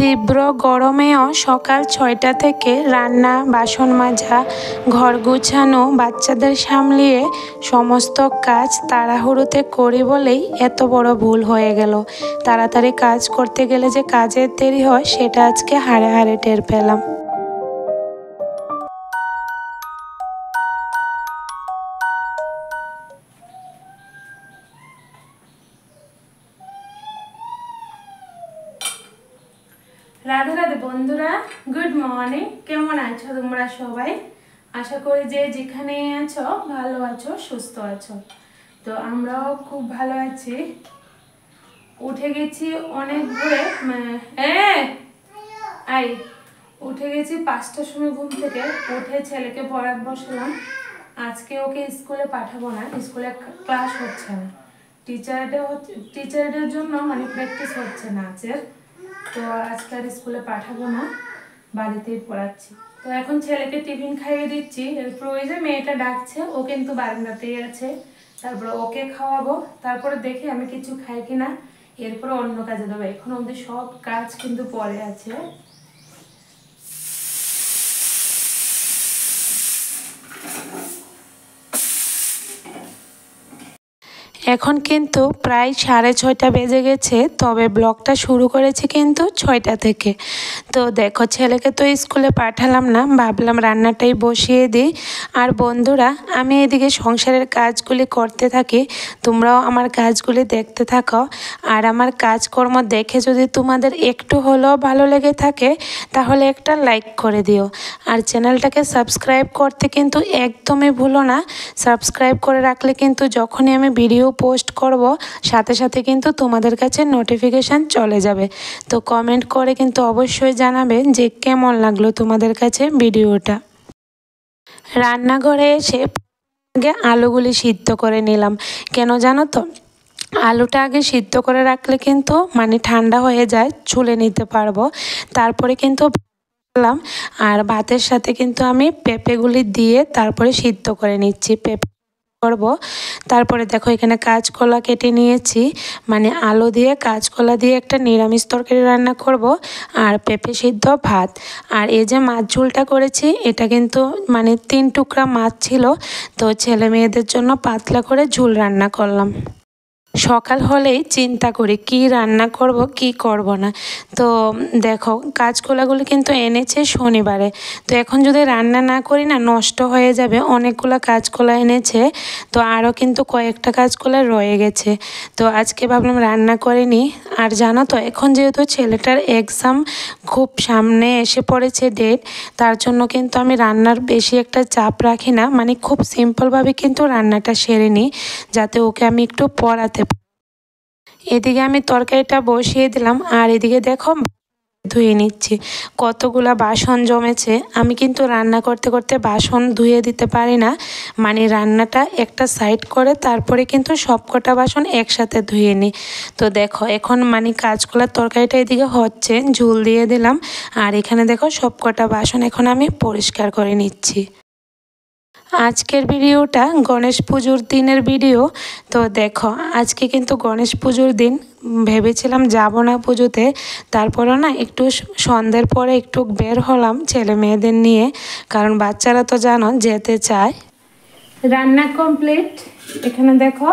তীব্র গরমেও সকাল ৬টা থেকে রান্না, বাসন মাজা, ঘর গুছানো, বাচ্চাদের সামলিয়ে সমস্ত কাজ তাড়াহুড়োতে করি বলেই এত বড় ভুল হয়ে গেল। তাড়াতাড়ি কাজ করতে গেলে যে কাজের দেরি হয় সেটা আজকে হাড়ে হাড়ে টের পেলাম। রাধে রাধে বন্ধুরা, গুড মর্নিং। কেমন আছো তোমরা সবাই? আশা করি যে যেখানে আছো ভালো আছো, সুস্থ আছো। তো আমরাও খুব ভালো আছি। উঠে গেছি অনেক ভোরে, উঠে গেছি 5টার সময় ঘুম থেকে। উঠে ছেলেকে পড়াতে বসলাম। আজকে ওকে স্কুলে পাঠাবো না, স্কুলে ক্লাস হচ্ছে না। টিচারদের জন্য মানে প্র্যাকটিস হচ্ছে নাচের। তো আজকে আর স্কুলে পাঠাবো না, বাড়িতেই পড়াচ্ছি। তো এখন ছেলেকে টিফিন খাইয়ে দিচ্ছি। এরপর ওই যে মেয়েটা ডাকছে, ও কিন্তু বারান্দাতেই আছে। তারপর ওকে খাওয়াবো, তারপরে দেখি আমি কিছু খাই কিনা, এরপরে অন্য কাজে দেবো। এখন অবধি সব কাজ কিন্তু পরে আছে। এখন কিন্তু প্রায় 6:30 বেজে গেছে, তবে ব্লগটা শুরু করেছি কিন্তু 6টা থেকে। তো দেখো, ছেলেকে তো স্কুলে পাঠালাম না, ভাবলাম রান্নাটাই বসিয়ে দিই। আর বন্ধুরা, আমি এদিকে সংসারের কাজগুলি করতে থাকি, তোমরাও আমার কাজগুলি দেখতে থাকো। আর আমার কাজকর্ম দেখে যদি তোমাদের একটু হলেও ভালো লেগে থাকে তাহলে একটা লাইক করে দিও। আর চ্যানেলটাকে সাবস্ক্রাইব করতে কিন্তু একদমই ভুলো না। সাবস্ক্রাইব করে রাখলে কিন্তু যখনই আমি ভিডিও পোস্ট করব সাথে সাথে কিন্তু তোমাদের কাছে নোটিফিকেশান চলে যাবে। তো কমেন্ট করে কিন্তু অবশ্যই জানাবে যে কেমন লাগলো তোমাদের কাছে ভিডিওটা। রান্নাঘরে এসে আগে আলুগুলি সিদ্ধ করে নিলাম। কেন জানো তো? আলুটা আগে সিদ্ধ করে রাখলে কিন্তু মানে ঠান্ডা হয়ে যায়, ছুলে নিতে পারবো। তারপরে কিন্তু আর ভাতের সাথে কিন্তু আমি পেঁপেগুলি দিয়ে তারপরে সিদ্ধ করে নিচ্ছি, পেঁপে করব। তারপরে দেখো, এখানে কাঁচকলা কেটে নিয়েছি, মানে আলু দিয়ে কাঁচকলা দিয়ে একটা নিরামিষ তরকারি রান্না করব, আর পেঁপে সিদ্ধ ভাত। আর এই যে মাছ ঝোলটা করেছি, এটা কিন্তু মানে 3 টুকরা মাছ ছিল, তো ছেলে মেয়েদের জন্য পাতলা করে ঝোল রান্না করলাম। সকাল হলেই চিন্তা করি কি রান্না করব কি করব না। তো দেখো, কাঁচকলাগুলো কিন্তু এনেছে শনিবারে। তো এখন যদি রান্না না করি না, নষ্ট হয়ে যাবে। অনেকগুলো কাঁচকলা এনেছে, তো আরও কিন্তু কয়েকটা কাঁচকলা রয়ে গেছে। তো আজকে ভাবলাম রান্না করে নিই। আর জানো তো, এখন যেহেতু ছেলেটার এক্সাম খুব সামনে এসে পড়েছে ডেট, তার জন্য কিন্তু আমি রান্নার বেশি একটা চাপ রাখি না, মানে খুব সিম্পলভাবে কিন্তু রান্নাটা সেরে নিই, যাতে ওকে আমি একটু পড়াতে। এদিকে আমি তরকারিটা বসিয়ে দিলাম, আর এদিকে দেখো ধুয়ে নিচ্ছি। কতগুলা বাসন জমেছে। আমি কিন্তু রান্না করতে করতে বাসন ধুয়ে দিতে পারি না, মানে রান্নাটা একটা সাইড করে তারপরে কিন্তু সব কটা বাসন একসাথে ধুয়ে নিই। তো দেখো, এখন মানে কাঁচকলার তরকারিটা এদিকে হচ্ছে, ঝোল দিয়ে দিলাম। আর এখানে দেখো সব কটা বাসন এখন আমি পরিষ্কার করে নিচ্ছি। আজকের ভিডিওটা গণেশ পুজোর দিনের ভিডিও। তো দেখো, আজকে কিন্তু গণেশ পুজোর দিন। ভেবেছিলাম যাব না পুজোতে, তারপরও না একটু সন্ধ্যের পরে একটু বের হলাম ছেলে মেয়েদের নিয়ে, কারণ বাচ্চারা তো জানো যেতে চায়। রান্না কমপ্লিট। এখানে দেখো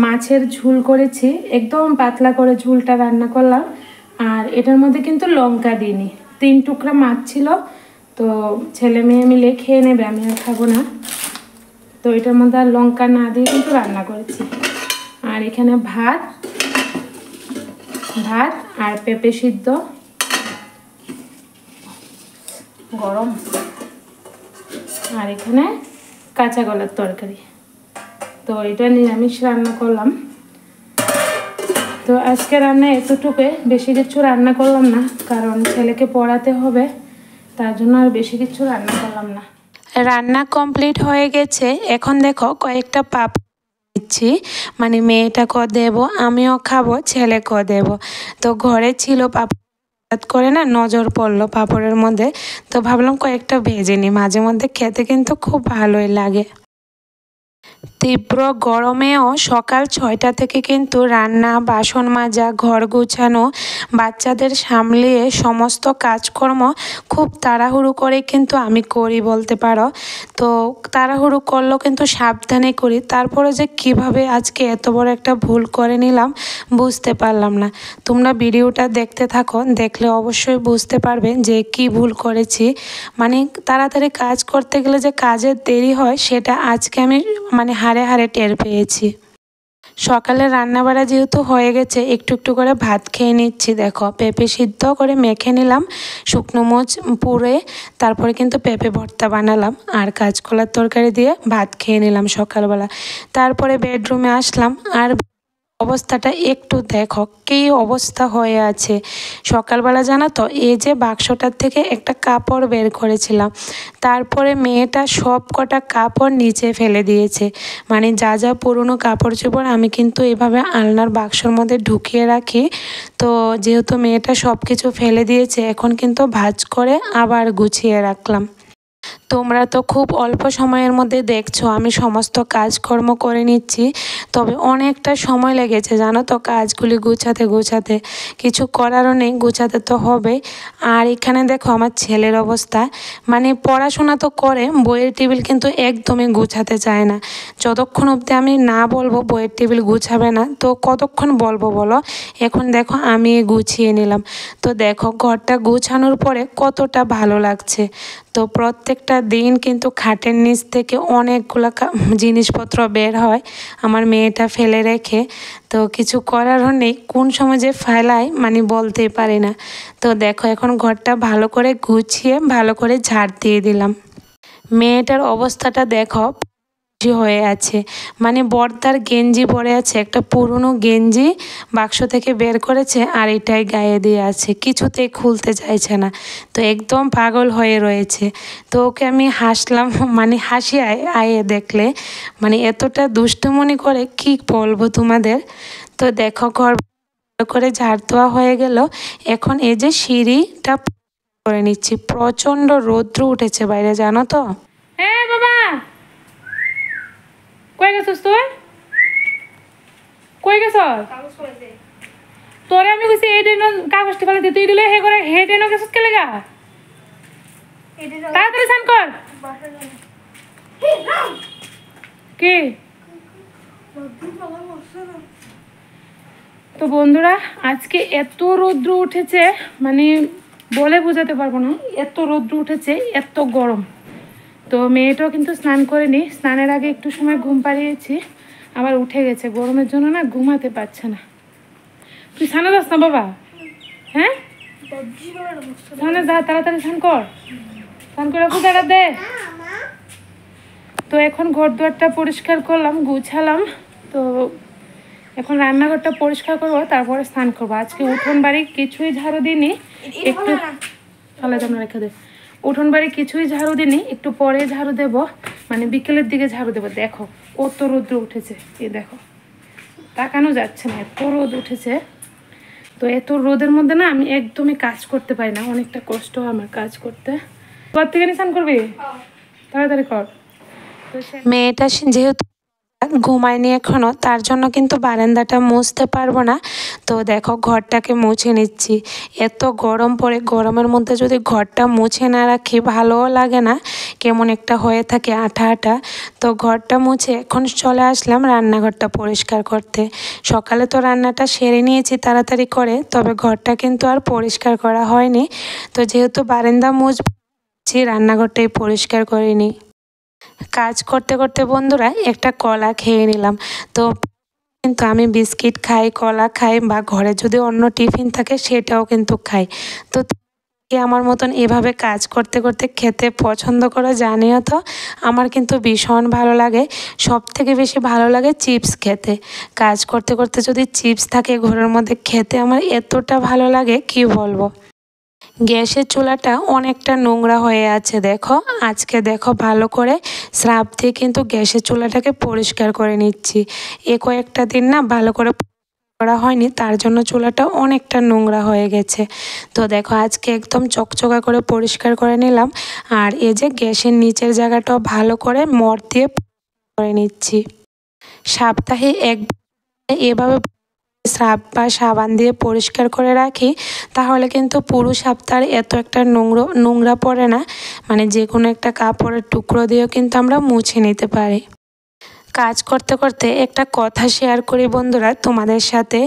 মাছের ঝোল করেছি, একদম পাতলা করে ঝোলটা রান্না করলাম। আর এটার মধ্যে কিন্তু লঙ্কা দিইনি, 3 টুকরা মাছ ছিল, তো ছেলে মেয়ে মিলে খেয়ে নেবে, আমি আর খাবো না। তো এটার মধ্যে আর লঙ্কা না দিয়ে কিন্তু রান্না করেছি। আর এখানে ভাত আর পেঁপে সিদ্ধ, গরম। আর এখানে কাঁচা কলার তরকারি। তো এটা নিরামিষ রান্না করলাম। তো আজকে রান্না এতটুকুই, বেশি কিছু রান্না করলাম না, কারণ ছেলেকে পড়াতে হবে, তার জন্য আর বেশি কিছু রান্না করলাম না। রান্না কমপ্লিট হয়ে গেছে। এখন দেখো কয়েকটা পাপড় দিচ্ছি, মানে মেয়েটাকেও দেবো, আমিও খাবো, ছেলেকেও দেবো। তো ঘরে ছিল পাপড়, হঠাৎ করে না নজর পড়লো পাপড়ের মধ্যে, তো ভাবলাম কয়েকটা ভেজে নিই, মাঝে মধ্যে খেতে কিন্তু খুব ভালোই লাগে। তীব্র গরমেও সকাল 6টা থেকে কিন্তু রান্না, বাসন মাজা, ঘর গোছানো, বাচ্চাদের সামলিয়ে সমস্ত কাজকর্ম খুব তাড়াহুড়ো করে কিন্তু আমি করি বলতে পারো। তো তাড়াহুড়ো করলেও কিন্তু সাবধানে করি, তারপরে যে কিভাবে আজকে এত বড় একটা ভুল করে নিলাম বুঝতে পারলাম না। তোমরা ভিডিওটা দেখতে থাকো, দেখলে অবশ্যই বুঝতে পারবে যে কি ভুল করেছি। মানে তাড়াতাড়ি কাজ করতে গেলে যে কাজের দেরি হয় সেটা আজকে আমি হাড়ে হাড়ে টের পেয়েছি। সকালে রান্নাবাড়া যেহেতু হয়ে গেছে, একটু একটু করে ভাত খেয়ে নিচ্ছি। দেখো পেঁপে সিদ্ধ করে মেখে নিলাম শুকনো মরিচ পুড়ে, তারপরে কিন্তু পেঁপে ভর্তা বানালাম আর কাঁচকলার তরকারি দিয়ে ভাত খেয়ে নিলাম সকালবেলা। তারপরে বেডরুমে আসলাম আর অবস্থাটা একটু দেখো কী অবস্থা হয়ে আছে। সকালবেলা জানো তো এই যে বাক্সটার থেকে একটা কাপড় বের করেছিলাম, তারপরে মেয়েটা সব কটা কাপড় নিচে ফেলে দিয়েছে। মানে যা যা পুরনো কাপড় চোপড় আমি কিন্তু এভাবে আলনার বাক্সর মধ্যে ঢুকিয়ে রাখি। তো যেহেতু মেয়েটা সব কিছু ফেলে দিয়েছে, এখন কিন্তু ভাঁজ করে আবার গুছিয়ে রাখলাম। তোমরা তো খুব অল্প সময়ের মধ্যে দেখছো আমি সমস্ত কাজকর্ম করে নিচ্ছি, তবে অনেকটা সময় লেগেছে জানো তো কাজগুলি গুছাতে। কিছু করারও নেই, গুছাতে তো হবে। আর এখানে দেখো আমার ছেলের অবস্থা, মানে পড়াশোনা তো করে, বইয়ের টেবিল কিন্তু একদমই গুছাতে চায় না। যতক্ষণ অবধি আমি না বলবো বইয়ের টেবিল গুছাবে না, তো কতক্ষণ বলবো বলো। এখন দেখো আমি গুছিয়ে নিলাম। তো দেখো ঘরটা গুছানোর পরে কতটা ভালো লাগছে। তো প্রত্যেকটা দিন কিন্তু খাটের নিচ থেকে অনেকগুলো জিনিসপত্র বের হয় আমার মেয়েটা ফেলে রেখে। তো কিছু করারও নেই, কোন সময় যে ফেলায় বলতেই পারি না। তো দেখো এখন ঘরটা ভালো করে গুছিয়ে ভালো করে ঝাড় দিয়ে দিলাম। মেয়েটার অবস্থাটা দেখো হয়ে আছে, বর্দার গেঞ্জি পরে আছে, একটা পুরনো গেঞ্জি বাক্স থেকে বের করেছে আর এটাই গায়ে দিয়ে আছে, কিছুতেই খুলতে চাইছে না। তো একদম পাগল হয়ে রয়েছে। তো ওকে আমি হাসলাম, হাসি আয়ে দেখলে, এতটা দুষ্টুমনি করে কি বলবো তোমাদের। তো দেখো ঘর করে ঝাড় দেওয়া হয়ে গেল, এখন এই যে সিঁড়িটা করে নিচ্ছি। প্রচণ্ড রৌদ্র উঠেছে বাইরে জানো তো। হ্যাঁ বাবা, কই গেছস তুই? কই গেছ? তোরে আমি কইছি এই দিন কাগজটা ফেলে দিতে দিলে হে করে হে দিন গেছস কে লাগা? তাড়াতাড়ি স্নান কর। কি? তো বন্ধুরা আজকে এত রৌদ্র উঠেছে, বলে বোঝাতে পারবো না, এত রৌদ্র উঠেছে, এত গরম। তো মেয়েটাও কিন্তু স্নান করেনি, স্নানের আগে একটু সময় ঘুম পাড়িয়েছি, আবার উঠে গেছে। গরমের জন্য না ঘুমাতে পারছে না। তুই স্নানে যাস না বাবা? হ্যাঁ স্নানে যা, তাড়াতাড়ি স্নান কর, স্নান করে পূজাটা দে। তো এখন ঘর দুয়ারটা পরিষ্কার করলাম, গুছালাম। তো এখন রান্নাঘরটা পরিষ্কার করবো, তারপরে স্নান করবো। আজকে উঠোন বাড়ি কিছুই ঝাড়ু দিইনি, একটু তাহলে জানা রেখে দে। উঠোন বাড়ি কিছুই ঝাড়ু দিইনি, একটু পরে ঝাড়ু দেবো, বিকেলের দিকে ঝাড়ু দেবো। দেখো কত রোদ্র উঠেছে, এই দেখো তাকানো যাচ্ছে না, এত রোদ উঠেছে। তো এত রোদের মধ্যে না আমি একদমই কাজ করতে পারি না, অনেকটা কষ্ট হয় আমার কাজ করতে। ঘর থেকে স্নান করবি, তাড়াতাড়ি কর। মেয়েটা যেহেতু ঘুমায়নি এখনো, তার জন্য কিন্তু বারান্দাটা মুছতে পারবো না। তো দেখো ঘরটাকে মুছে নিচ্ছি। এত গরম পড়ে, গরমের মধ্যে যদি ঘরটা মুছে না রাখি ভালোও লাগে না, কেমন একটা হয়ে থাকে আঠা আঠা। তো ঘরটা মুছে এখন চলে আসলাম রান্নাঘরটা পরিষ্কার করতে। সকালে তো রান্নাটা সেরে নিয়েছি তাড়াতাড়ি করে, তবে ঘরটা কিন্তু আর পরিষ্কার করা হয়নি। তো যেহেতু বারান্দা মুছছি, রান্নাঘরটাই পরিষ্কার করিনি। কাজ করতে করতে বন্ধুরা একটা কলা খেয়ে নিলাম। তো কিন্তু আমি বিস্কিট খাই, কলা খাই, বা ঘরে যদি অন্য টিফিন থাকে সেটাও কিন্তু খাই। তো আমার মতন এভাবে কাজ করতে করতে খেতে পছন্দ করো জানিও তো। আমার কিন্তু ভীষণ ভালো লাগে, সব থেকে বেশি ভালো লাগে চিপস খেতে। কাজ করতে করতে যদি চিপস থাকে ঘরের মধ্যে, খেতে আমার এতটা ভালো লাগে কি বলবো। গ্যাসের চুলাটা অনেকটা নোংরা হয়ে আছে দেখো। আজকে দেখো ভালো করে স্রাব দিয়ে কিন্তু গ্যাসের চুলাটাকে পরিষ্কার করে নিচ্ছি। কয়েকটা দিন না ভালো করে করা হয়নি, তার জন্য চুলাটা অনেকটা নোংরা হয়ে গেছে। তো দেখো আজকে একদম চকচকা করে পরিষ্কার করে নিলাম। আর এই যে গ্যাসের নিচের জায়গাটাও ভালো করে মর দিয়ে করে নিচ্ছি। সপ্তাহে একবার এভাবে স্রাব বা সাবান দিয়ে পরিষ্কার করে রাখি, তাহলে কিন্তু পুরো সপ্তাহে এত একটা নোংরা পড়ে না। মানে যে কোনো একটা কাপড়ের টুকরো দিয়েও কিন্তু আমরা মুছে নিতে পারি। কাজ করতে করতে একটা কথা শেয়ার করি বন্ধুরা তোমাদের সাথে।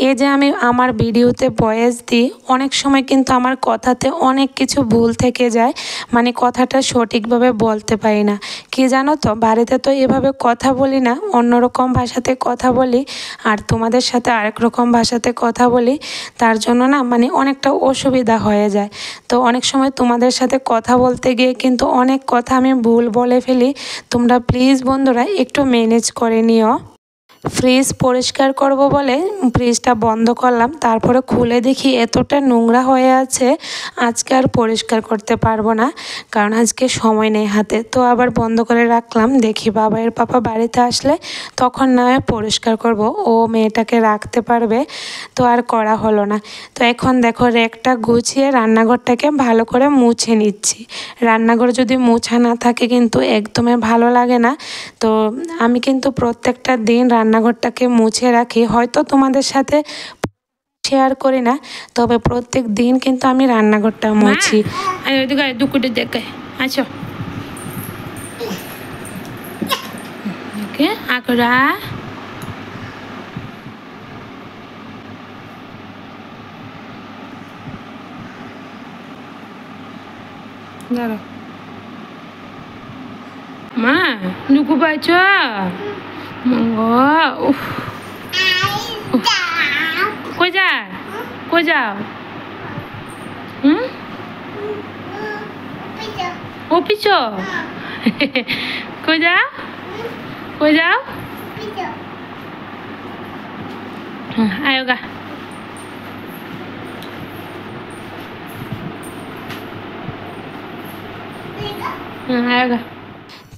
এই যে আমি আমার ভিডিওতে ভয়েস দিই, অনেক সময় কিন্তু আমার কথাতে অনেক কিছু ভুল থেকে যায়, মানে কথাটা সঠিকভাবে বলতে পারি না। কি জানো তো, বাড়িতে তো এভাবে কথা বলি না, অন্যরকম ভাষাতে কথা বলি, আর তোমাদের সাথে আরেক রকম ভাষাতে কথা বলি। তার জন্য না মানে অনেকটা অসুবিধা হয়ে যায়। তো অনেক সময় তোমাদের সাথে কথা বলতে গিয়ে কিন্তু অনেক কথা আমি ভুল বলে ফেলি। তোমরা প্লিজ বন্ধুরা একটু ম্যানেজ করে নিও। ফ্রিজ পরিষ্কার করব বলে ফ্রিজটা বন্ধ করলাম, তারপরে খুলে দেখি এতটা নোংরা হয়ে আছে, আজকে আর পরিষ্কার করতে পারবো না, কারণ আজকে সময় নেই হাতে। তো আবার বন্ধ করে রাখলাম, দেখি বাবার পাপা বাড়িতে আসলে তখন না হয় পরিষ্কার করব, ও মেয়েটাকে রাখতে পারবে। তো আর করা হলো না। তো এখন দেখো র্যাকটা গুছিয়ে রান্নাঘরটাকে ভালো করে মুছে নিচ্ছি। রান্নাঘর যদি মোছা না থাকে কিন্তু একদমই ভালো লাগে না। তো আমি কিন্তু প্রত্যেকটা দিন রান্নাঘরটাকে মুছে রাখি, হয়তো তোমাদের সাথে শেয়ার করি না, তবে প্রত্যেক দিন কিন্তু আমি রান্নাঘরটা মুছি। দুকুটে দেখে আচ্ছা ওকে আকরা দাঁড়া মা দুকু পাইছ উফ কই যা কই যাও ও পিছ কই যাও কই যাও আয় গা আয় গা।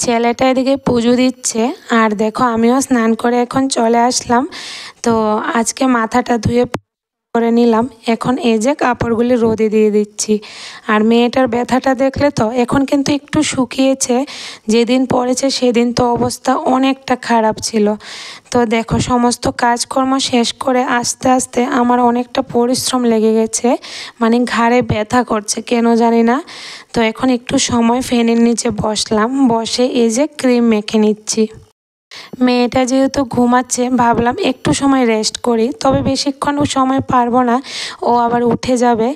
ছেলেটা এদিকে পুজো দিচ্ছে, আর দেখো আমিও স্নান করে এখন চলে আসলাম। তো আজকে মাথাটা ধুয়ে করে নিলাম, এখন এই যে কাপড়গুলি রোদে দিয়ে দিচ্ছি। আর মেয়েটার ব্যথাটা দেখলে তো এখন কিন্তু একটু শুকিয়েছে, যেদিন পড়েছে সেদিন তো অবস্থা অনেকটা খারাপ ছিল। তো দেখো সমস্ত কাজকর্ম শেষ করে আস্তে আস্তে আমার অনেকটা পরিশ্রম লেগে গেছে, মানে ঘাড়ে ব্যথা করছে কেন জানি না। তো এখন একটু সময় ফ্যানের নিচে বসলাম, বসে এই যে ক্রিম মেখে নিচ্ছি। মেয়েটা যেহেতু ঘুমাচ্ছে ভাবলাম একটু সময় রেস্ট করি, তবে বেশিক্ষণ সময় পারবো না, ও আবার উঠে যাবে।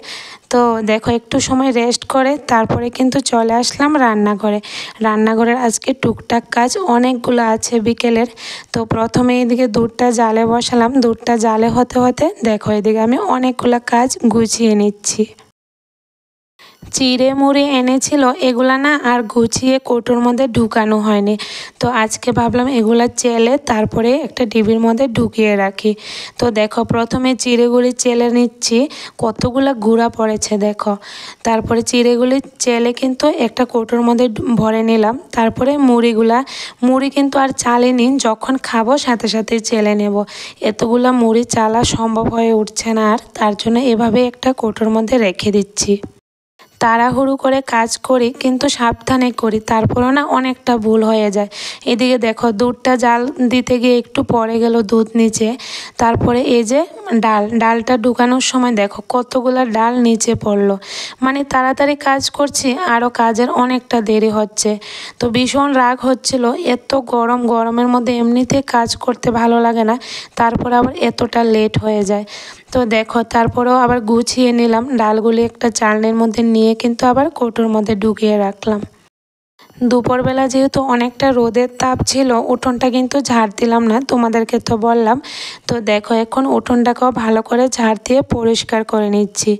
তো দেখো একটু সময় রেস্ট করে তারপরে কিন্তু চলে আসলাম রান্নাঘরে। রান্নাঘরের আজকে টুকটাক কাজ অনেকগুলো আছে বিকেলের। তো প্রথমে এদিকে দুধটা জালে বসালাম, দুধটা জালে হতে হতে দেখো এদিকে আমি অনেকগুলো কাজ গুছিয়ে নিচ্ছি। চিড়ে মুড়ে এনেছিল, এগুলা না আর গুছিয়ে কৌটোর মধ্যে ঢুকানো হয়নি। তো আজকে ভাবলাম এগুলা চেলে তারপরে একটা ডিবির মধ্যে ঢুকিয়ে রাখি। তো দেখো প্রথমে চিড়েগুলি চেলে নিচ্ছি, কতগুলা গুঁড়া পড়েছে দেখো। তারপরে চিড়েগুলি চেলে কিন্তু একটা কৌটোর মধ্যে ভরে নিলাম। তারপরে মুড়ি কিন্তু আর চালিনি, যখন খাবো সাথে সাথে চেলে নেব। এতগুলা মুড়ি চালা সম্ভব হয়ে উঠছে না আর, তার জন্য এভাবে একটা কৌটোর মধ্যে রেখে দিচ্ছি। তাড়াহুড়ো করে কাজ করি কিন্তু সাবধানে করি, তারপরও না অনেকটা ভুল হয়ে যায়। এদিকে দেখো দুধটা জাল দিতে গিয়ে একটু পড়ে গেল দুধ নিচে। তারপরে এই যে ডালটা ঢুকানোর সময় দেখো কতগুলো ডাল নিচে পড়লো। মানে তাড়াতাড়ি কাজ করছি, আরও কাজের অনেকটা দেরি হচ্ছে। তো ভীষণ রাগ হচ্ছিল, এত গরমের মধ্যে এমনিতে কাজ করতে ভালো লাগে না, তারপর আবার এতটা লেট হয়ে যায়। তো দেখো তারপরেও আবার গুছিয়ে নিলাম, ডালগুলি একটা চালনির মধ্যে নিয়ে কিন্তু আবার কৌটোর মধ্যে ঢুকিয়ে রাখলাম। দুপুরবেলা যেহেতু অনেকটা রোদের তাপ ছিল, উঠোনটা কিন্তু ঝাড় দিলাম না, তোমাদেরকে তো বললাম। তো দেখো এখন উঠোনটাকেও ভালো করে ঝাড় দিয়ে পরিষ্কার করে নিচ্ছি।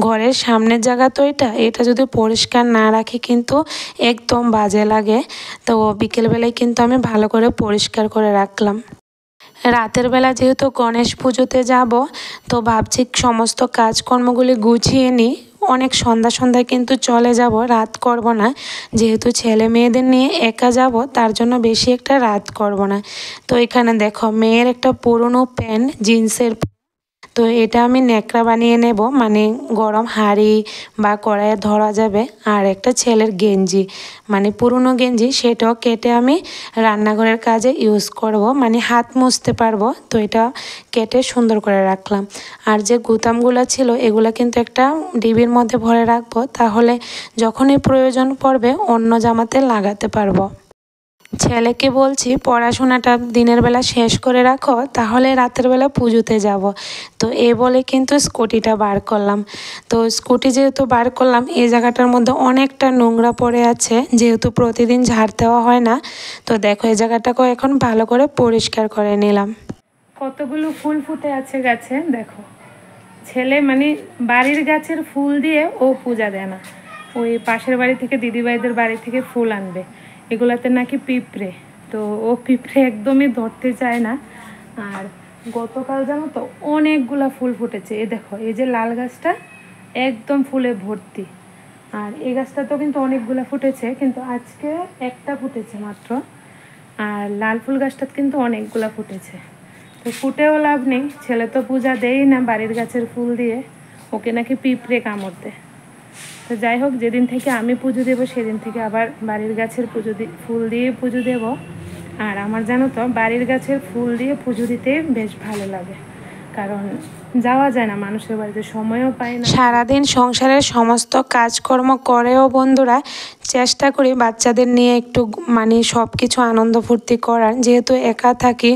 ঘরের সামনের জায়গা তো এটা যদি পরিষ্কার না রাখি কিন্তু একদম বাজে লাগে। তো বিকেলবেলায় কিন্তু আমি ভালো করে পরিষ্কার করে রাখলাম। রাতের বেলা যেহেতু গণেশ পুজোতে যাব, তো ভাবছি সমস্ত কাজকর্মগুলি গুছিয়ে নিই। অনেক সন্ধ্যায় কিন্তু চলে যাব, রাত করব না, যেহেতু ছেলে মেয়েদের নিয়ে একা যাব, তার জন্য বেশি একটা রাত করব না। তো এখানে দেখো মেয়ের একটা পুরনো প্যান্ট জিন্সের, তো এটা আমি ন্যাকড়া বানিয়ে নেব, মানে গরম হাঁড়ি বা কড়াইয়ে ধরা যাবে। আর একটা ছেলের গেঞ্জি, মানে পুরনো গেঞ্জি, সেটাও কেটে আমি রান্নাঘরের কাজে ইউজ করব, মানে হাত মুছতে পারবো। তো এটা কেটে সুন্দর করে রাখলাম। আর যে গুতামগুলো ছিল এগুলো কিন্তু একটা ডিবির মধ্যে ভরে রাখবো, তাহলে যখনই প্রয়োজন পড়বে অন্য জামাতে লাগাতে পারবো। ছেলেকে বলছি পড়াশোনাটা দিনের বেলা শেষ করে রাখো, তাহলে রাতের বেলা পুজোতে যাব। তো এ বলে কিন্তু স্কুটিটা বার করলাম। তো স্কুটি যেহেতু বার করলাম, এই জায়গাটার মধ্যে অনেকটা নোংরা পড়ে আছে, যেহেতু প্রতিদিন ঝাড় দেওয়া হয় না। তো দেখো এই জায়গাটাকেও এখন ভালো করে পরিষ্কার করে নিলাম। কতগুলো ফুল ফুটে আছে গাছে দেখো। ছেলে মানে বাড়ির গাছের ফুল দিয়ে ও পূজা দেয় না, ওই পাশের বাড়ি থেকে দিদিভাইদের বাড়ি থেকে ফুল আনবে। এগুলাতে নাকি পিঁপড়ে, তো ও পিঁপড়ে একদমই ধরতে চায় না। আর গতকাল জানো তো অনেকগুলা ফুল ফুটেছে। এই দেখো, এই যে লাল গাছটা একদম ফুলে ভর্তি। আর এই গাছটাতেও কিন্তু অনেকগুলা ফুটেছে, কিন্তু আজকে একটা ফুটেছে মাত্র। আর লাল ফুল গাছটাতে কিন্তু অনেকগুলা ফুটেছে। তো ফুটেও লাভ নেই, ছেলে তো পূজা দেই না বাড়ির গাছের ফুল দিয়ে, ওকে নাকি পিঁপড়ে কামড় দেয়। তো যাই হোক, যেদিন থেকে আমি পুজো দেবো সেদিন থেকে আবার বাড়ির গাছের ফুল দিয়ে পুজো দেব। আর আমার জানো তো বাড়ির গাছের ফুল দিয়ে পুজো দিতে বেশ ভালো লাগে, কারণ যাওয়া যায় না মানুষের বাড়িতে, সময়ও পাই না। সারাদিন সংসারের সমস্ত কাজকর্ম করেও বন্ধুরা চেষ্টা করি বাচ্চাদের নিয়ে একটু মানে সব কিছু আনন্দ ফুর্তি করার। যেহেতু একা থাকি,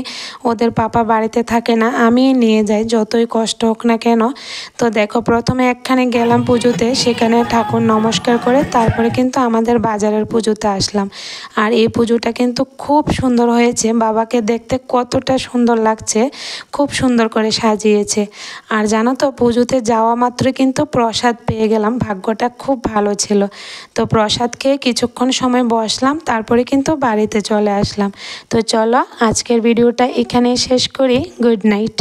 ওদের পাপা বাড়িতে থাকে না, আমি নিয়ে যাই যতই কষ্ট হোক না কেন। তো দেখো প্রথমে একখানে গেলাম পুজোতে, সেখানে ঠাকুর নমস্কার করে তারপরে কিন্তু আমাদের বাজারের পুজোতে আসলাম। আর এই পুজোটা কিন্তু খুব সুন্দর হয়েছে, বাবাকে দেখতে কতটা সুন্দর লাগছে, খুব সুন্দর করে সাজিয়েছে। আর জানো তো পুজোতে যাওয়া মাত্র কিন্তু প্রসাদ পেয়ে গেলাম, ভাগ্যটা খুব ভালো ছিল। তো প্রসাদ খেয়ে কিছুক্ষণ সময় বসলাম, তারপরে কিন্তু বাড়িতে চলে আসলাম। তো চলো আজকের ভিডিওটা এখানেই শেষ করি। Good night.